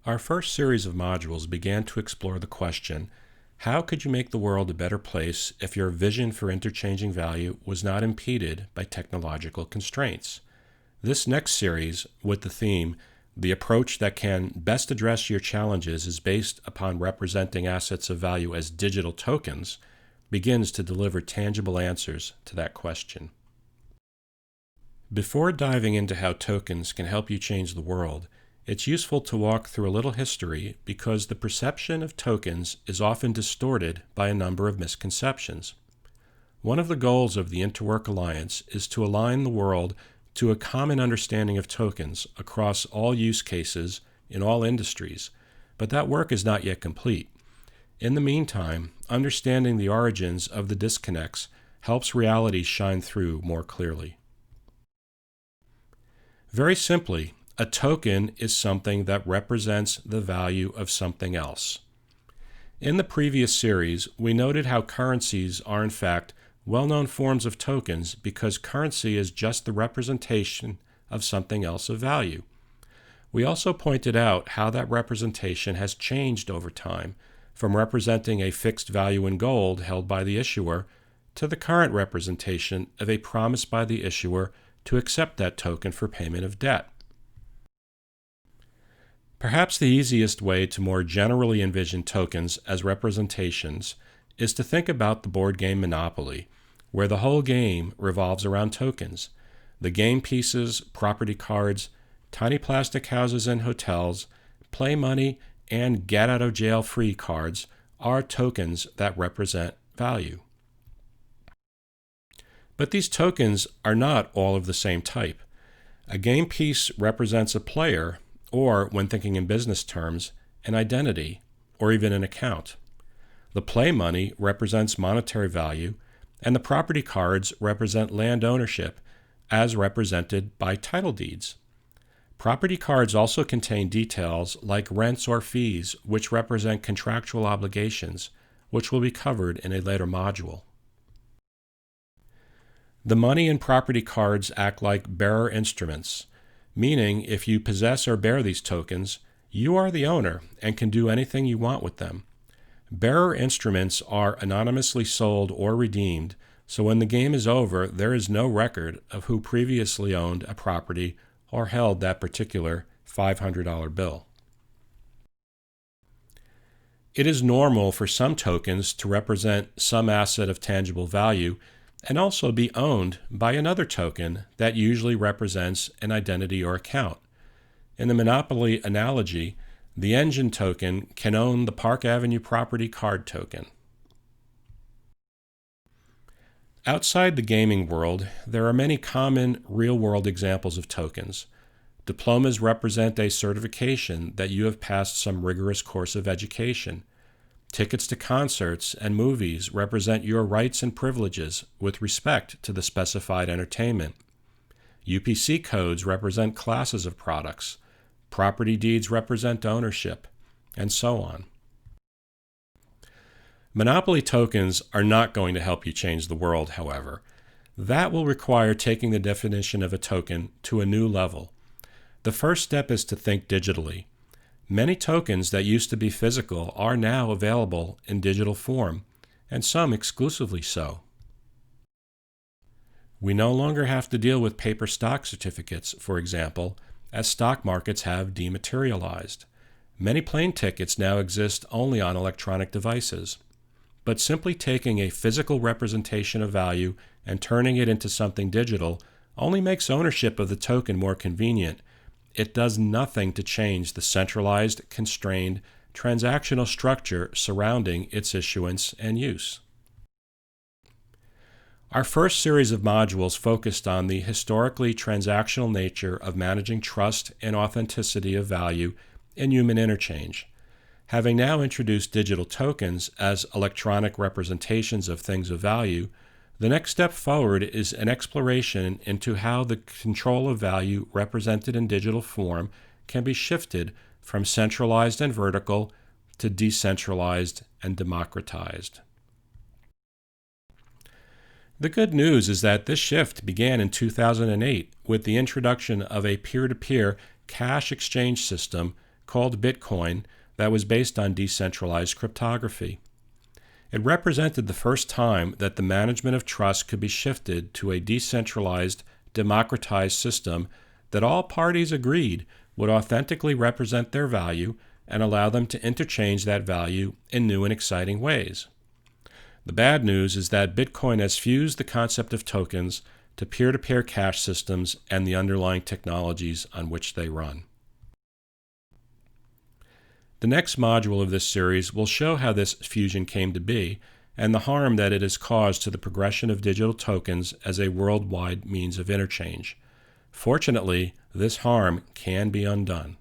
Our first series of modules began to explore the question, how could you make the world a better place if your vision for interchanging value was not impeded by technological constraints? This next series, with the theme, the approach that can best address your challenges is based upon representing assets of value as digital tokens, begins to deliver tangible answers to that question. Before diving into how tokens can help you change the world, it's useful to walk through a little history because the perception of tokens is often distorted by a number of misconceptions. One of the goals of the InterWork Alliance is to align the world to a common understanding of tokens across all use cases in all industries, but that work is not yet complete. In the meantime, understanding the origins of the disconnects helps reality shine through more clearly. Very simply, a token is something that represents the value of something else. In the previous series, we noted how currencies are in fact well-known forms of tokens because currency is just the representation of something else of value. We also pointed out how that representation has changed over time, from representing a fixed value in gold held by the issuer to the current representation of a promise by the issuer to accept that token for payment of debt. Perhaps the easiest way to more generally envision tokens as representations is to think about the board game Monopoly, where the whole game revolves around tokens. The game pieces, property cards, tiny plastic houses and hotels, play money, and get-out-of-jail-free cards are tokens that represent value. But these tokens are not all of the same type. A game piece represents a player, or, when thinking in business terms, an identity, or even an account. The play money represents monetary value, and the property cards represent land ownership, as represented by title deeds. Property cards also contain details like rents or fees, which represent contractual obligations, which will be covered in a later module. The money and property cards act like bearer instruments, meaning if you possess or bear these tokens, you are the owner and can do anything you want with them. Bearer instruments are anonymously sold or redeemed, so when the game is over, there is no record of who previously owned a property or held that particular $500 bill. It is normal for some tokens to represent some asset of tangible value and also be owned by another token that usually represents an identity or account. In the Monopoly analogy, the engine token can own the Park Avenue property card token. Outside the gaming world, there are many common real-world examples of tokens. Diplomas represent a certification that you have passed some rigorous course of education. Tickets to concerts and movies represent your rights and privileges with respect to the specified entertainment. UPC codes represent classes of products. Property deeds represent ownership, and so on. Monopoly tokens are not going to help you change the world, however. That will require taking the definition of a token to a new level. The first step is to think digitally. Many tokens that used to be physical are now available in digital form, and some exclusively so. We no longer have to deal with paper stock certificates, for example, as stock markets have dematerialized. Many plane tickets now exist only on electronic devices. But simply taking a physical representation of value and turning it into something digital only makes ownership of the token more convenient. It does nothing to change the centralized, constrained, transactional structure surrounding its issuance and use. Our first series of modules focused on the historically transactional nature of managing trust and authenticity of value in human interchange. Having now introduced digital tokens as electronic representations of things of value, the next step forward is an exploration into how the control of value represented in digital form can be shifted from centralized and vertical to decentralized and democratized. The good news is that this shift began in 2008 with the introduction of a peer-to-peer cash exchange system called Bitcoin that was based on decentralized cryptography. It represented the first time that the management of trust could be shifted to a decentralized, democratized system that all parties agreed would authentically represent their value and allow them to interchange that value in new and exciting ways. The bad news is that Bitcoin has fused the concept of tokens to peer-to-peer cash systems and the underlying technologies on which they run. The next module of this series will show how this fusion came to be and the harm that it has caused to the progression of digital tokens as a worldwide means of interchange. Fortunately, this harm can be undone.